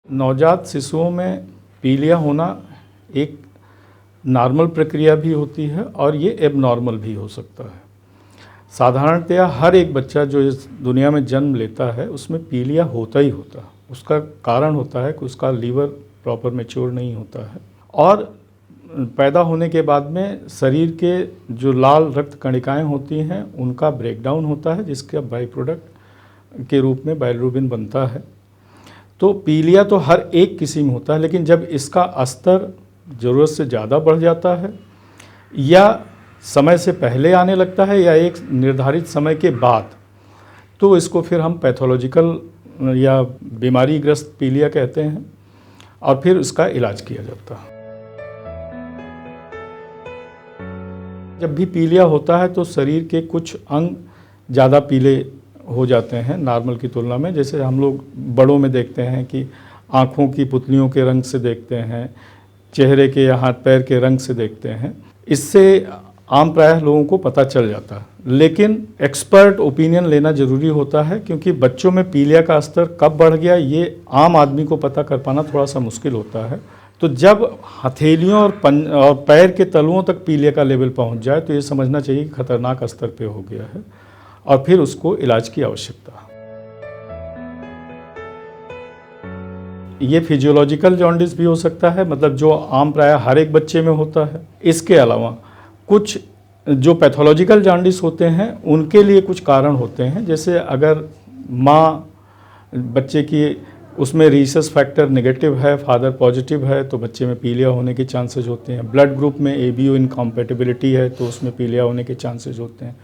नवजात शिशुओं में पीलिया होना एक नॉर्मल प्रक्रिया भी होती है और ये एबनॉर्मल भी हो सकता है। साधारणतया हर एक बच्चा जो इस दुनिया में जन्म लेता है उसमें पीलिया होता ही होता है। उसका कारण होता है कि उसका लीवर प्रॉपर मैच्योर नहीं होता है और पैदा होने के बाद में शरीर के जो लाल रक्त कणिकाएं होती हैं उनका ब्रेकडाउन होता है, जिसका बाई प्रोडक्ट के रूप में बाइलिरुबिन बनता है। तो पीलिया तो हर एक किसी में होता है, लेकिन जब इसका स्तर ज़रूरत से ज़्यादा बढ़ जाता है या समय से पहले आने लगता है या एक निर्धारित समय के बाद, तो इसको फिर हम पैथोलॉजिकल या बीमारीग्रस्त पीलिया कहते हैं और फिर इसका इलाज किया जाता है। जब भी पीलिया होता है तो शरीर के कुछ अंग ज़्यादा पीले हो जाते हैं नॉर्मल की तुलना में। जैसे हम लोग बड़ों में देखते हैं कि आँखों की पुतलियों के रंग से देखते हैं, चेहरे के या हाथ पैर के रंग से देखते हैं। इससे आम प्रायः लोगों को पता चल जाता है, लेकिन एक्सपर्ट ओपिनियन लेना ज़रूरी होता है, क्योंकि बच्चों में पीलिया का स्तर कब बढ़ गया ये आम आदमी को पता कर पाना थोड़ा सा मुश्किल होता है। तो जब हथेलियों और पैर के तलुओं तक पीलिया का लेवल पहुंच जाए तो ये समझना चाहिए कि खतरनाक स्तर पे हो गया है और फिर उसको इलाज की आवश्यकता है। ये फिजियोलॉजिकल जॉन्डिस भी हो सकता है, मतलब जो आम प्रायः हर एक बच्चे में होता है। इसके अलावा कुछ जो पैथोलॉजिकल जॉन्डिस होते हैं उनके लिए कुछ कारण होते हैं। जैसे अगर माँ बच्चे की उसमें रीसस फैक्टर नेगेटिव है, फादर पॉजिटिव है, तो बच्चे में पीलिया होने के चांसेस होते हैं। ब्लड ग्रुप में ABO इनकॉम्पेटिबिलिटी है तो उसमें पीलिया होने के चांसेस होते हैं।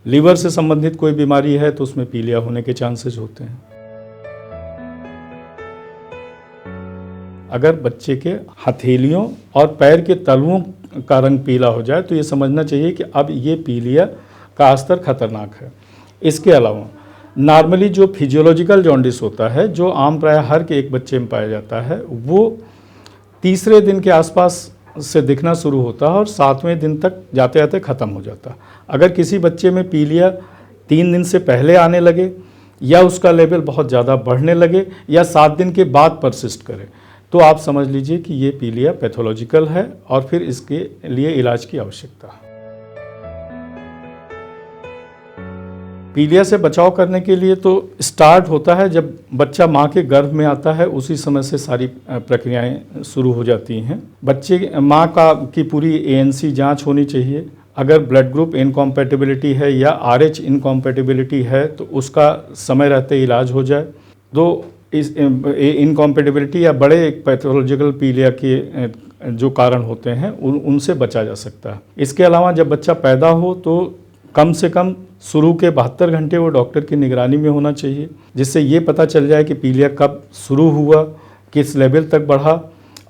लीवर से संबंधित कोई बीमारी है तो उसमें पीलिया होने के चांसेस होते हैं। अगर बच्चे के हथेलियों और पैर के तलुओं का रंग पीला हो जाए तो ये समझना चाहिए कि अब ये पीलिया का स्तर खतरनाक है। इसके अलावा नॉर्मली जो फिजियोलॉजिकल जॉन्डिस होता है, जो आम प्रायः हर के एक बच्चे में पाया जाता है, वो तीसरे दिन के आसपास से दिखना शुरू होता है और 7वें दिन तक जाते जाते ख़त्म हो जाता है। अगर किसी बच्चे में पीलिया 3 दिन से पहले आने लगे या उसका लेवल बहुत ज़्यादा बढ़ने लगे या 7 दिन के बाद परसिस्ट करे, तो आप समझ लीजिए कि ये पीलिया पैथोलॉजिकल है और फिर इसके लिए इलाज की आवश्यकता है। पीलिया से बचाव करने के लिए तो स्टार्ट होता है जब बच्चा माँ के गर्भ में आता है, उसी समय से सारी प्रक्रियाएं शुरू हो जाती हैं। बच्चे माँ की पूरी ANC जांच होनी चाहिए। अगर ब्लड ग्रुप इनकॉम्पेटिबिलिटी है या RH इनकॉम्पेटिबिलिटी है तो उसका समय रहते इलाज हो जाए। तो इस इनकॉम्पेटिबिलिटी या बड़े पैथोलॉजिकल पीलिया के जो कारण होते हैं उनसे बचा जा सकता है। इसके अलावा जब बच्चा पैदा हो तो कम से कम शुरू के 72 घंटे वो डॉक्टर की निगरानी में होना चाहिए, जिससे ये पता चल जाए कि पीलिया कब शुरू हुआ, किस लेवल तक बढ़ा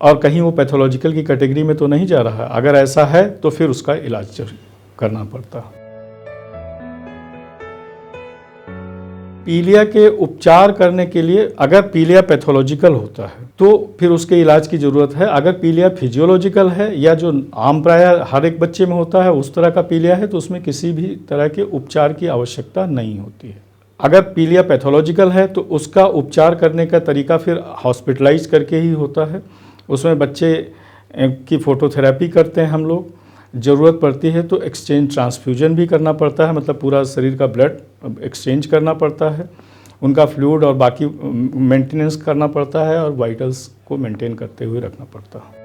और कहीं वो पैथोलॉजिकल की कैटेगरी में तो नहीं जा रहा। अगर ऐसा है तो फिर उसका इलाज करना पड़ता है। पीलिया के उपचार करने के लिए अगर पीलिया पैथोलॉजिकल होता है तो फिर उसके इलाज की ज़रूरत है। अगर पीलिया फिजियोलॉजिकल है या जो आम प्रायः हर एक बच्चे में होता है उस तरह का पीलिया है तो उसमें किसी भी तरह के उपचार की आवश्यकता नहीं होती है। अगर पीलिया पैथोलॉजिकल है तो उसका उपचार करने का तरीका फिर हॉस्पिटलाइज करके ही होता है। उसमें बच्चे की फ़ोटोथेरेपी करते हैं हम लोग, ज़रूरत पड़ती है तो एक्सचेंज ट्रांसफ्यूजन भी करना पड़ता है, मतलब पूरा शरीर का ब्लड एक्सचेंज करना पड़ता है, उनका फ्लूइड और बाकी मेंटेनेंस करना पड़ता है और वाइटल्स को मेंटेन करते हुए रखना पड़ता है।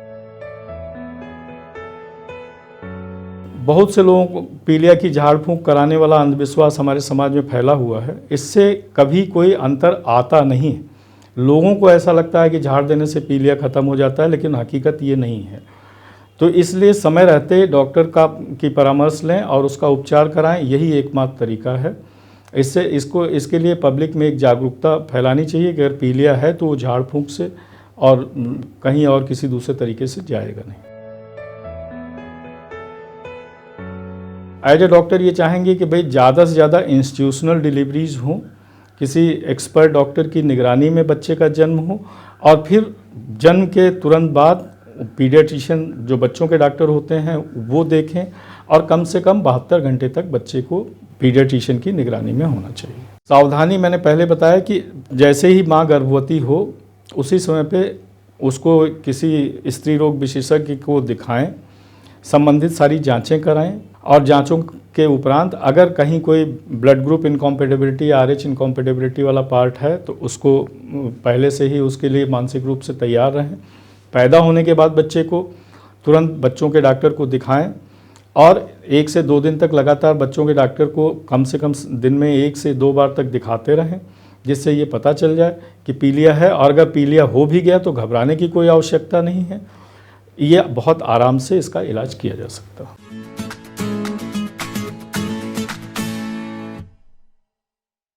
बहुत से लोगों को पीलिया की झाड़ फूंक कराने वाला अंधविश्वास हमारे समाज में फैला हुआ है। इससे कभी कोई अंतर आता नहीं है। लोगों को ऐसा लगता है कि झाड़ देने से पीलिया ख़त्म हो जाता है, लेकिन हकीकत ये नहीं है। तो इसलिए समय रहते डॉक्टर की परामर्श लें और उसका उपचार कराएं, यही एकमात्र तरीका है। इसके लिए पब्लिक में एक जागरूकता फैलानी चाहिए कि अगर पीलिया है तो वो झाड़ फूंक से और कहीं और किसी दूसरे तरीके से जाएगा नहीं। एज ए डॉक्टर ये चाहेंगे कि भाई ज़्यादा से ज़्यादा इंस्टीट्यूशनल डिलीवरीज हों, किसी एक्सपर्ट डॉक्टर की निगरानी में बच्चे का जन्म हो और फिर जन्म के तुरंत बाद पीडियाट्रिशियन जो बच्चों के डॉक्टर होते हैं वो देखें और कम से कम 72 घंटे तक बच्चे को पीडियाट्रिशियन की निगरानी में होना चाहिए। सावधानी मैंने पहले बताया कि जैसे ही माँ गर्भवती हो उसी समय पे उसको किसी स्त्री रोग विशेषज्ञ को दिखाएं, संबंधित सारी जांचें कराएं और जांचों के उपरांत अगर कहीं कोई blood group incompatibility, RH incompatibility वाला पार्ट है तो उसको पहले से ही उसके लिए मानसिक रूप से तैयार रहें। पैदा होने के बाद बच्चे को तुरंत बच्चों के डॉक्टर को दिखाएं और 1 से 2 दिन तक लगातार बच्चों के डॉक्टर को कम से कम दिन में 1 से 2 बार तक दिखाते रहें, जिससे ये पता चल जाए कि पीलिया है। और अगर पीलिया हो भी गया तो घबराने की कोई आवश्यकता नहीं है, ये बहुत आराम से इसका इलाज किया जा सकता है।